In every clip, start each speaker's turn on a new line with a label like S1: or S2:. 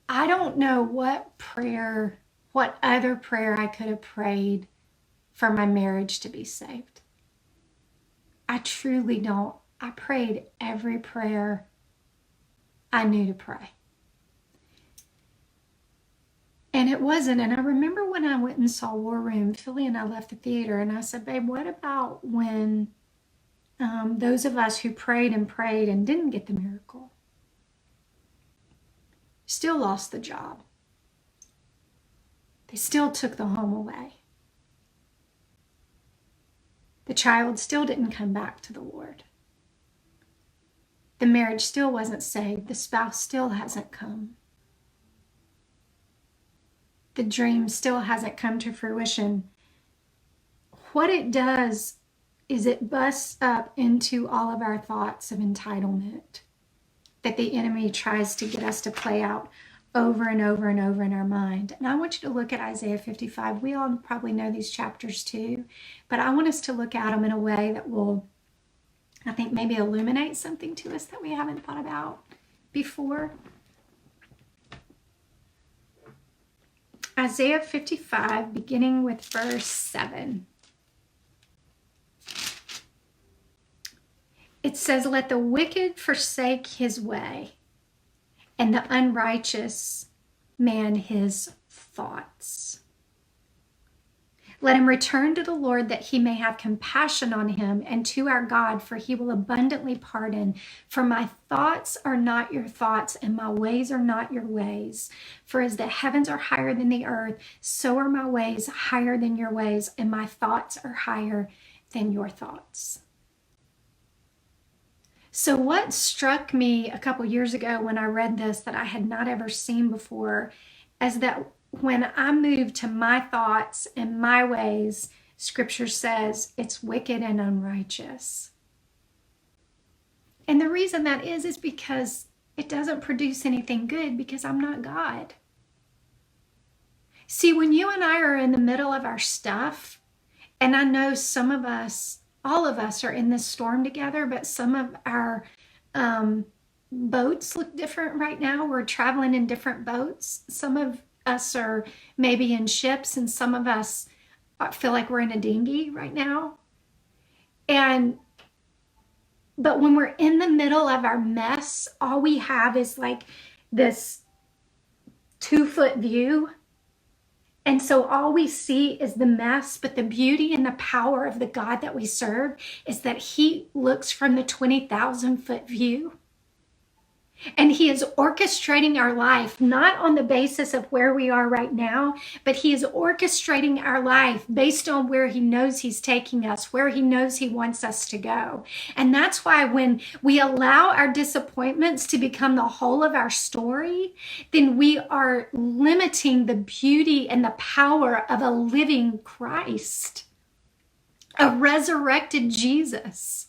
S1: I don't know what other prayer I could have prayed for my marriage to be saved. I truly don't. I prayed every prayer I knew to pray. And it wasn't. And I remember when I went and saw War Room, Philly and I left the theater, and I said, babe, what about when those of us who prayed and didn't get the miracle still lost the job? They still took the home away. The child still didn't come back to the Lord. The marriage still wasn't saved. The spouse still hasn't come. The dream still hasn't come to fruition. What it does is it busts up into all of our thoughts of entitlement that the enemy tries to get us to play out over and over and over in our mind. And I want you to look at Isaiah 55. We all probably know these chapters too, but I want us to look at them in a way that will, I think, maybe illuminate something to us that we haven't thought about before. Isaiah 55, beginning with verse 7. It says, let the wicked forsake his way, and the unrighteous man his thoughts. Let him return to the Lord, that he may have compassion on him, and to our God, for he will abundantly pardon. For my thoughts are not your thoughts, and my ways are not your ways. For as the heavens are higher than the earth, so are my ways higher than your ways, and my thoughts are higher than your thoughts. So what struck me a couple years ago when I read this that I had not ever seen before is that when I move to my thoughts and my ways, Scripture says it's wicked and unrighteous. And the reason that is because it doesn't produce anything good, because I'm not God. See, when you and I are in the middle of our stuff, and I know some of us, all of us are in this storm together, but some of our boats look different right now. We're traveling in different boats. Some of us are maybe in ships, and some of us feel like we're in a dinghy right now. But when we're in the middle of our mess, all we have is like this 2-foot view. And so all we see is the mess, but the beauty and the power of the God that we serve is that he looks from the 20,000-foot view. And he is orchestrating our life, not on the basis of where we are right now, but he is orchestrating our life based on where he knows he's taking us, where he knows he wants us to go. And that's why when we allow our disappointments to become the whole of our story, then we are limiting the beauty and the power of a living Christ, a resurrected Jesus,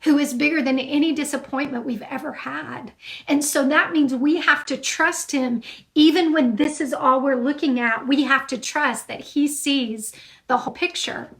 S1: who is bigger than any disappointment we've ever had. And so that means we have to trust him. Even when this is all we're looking at, we have to trust that he sees the whole picture.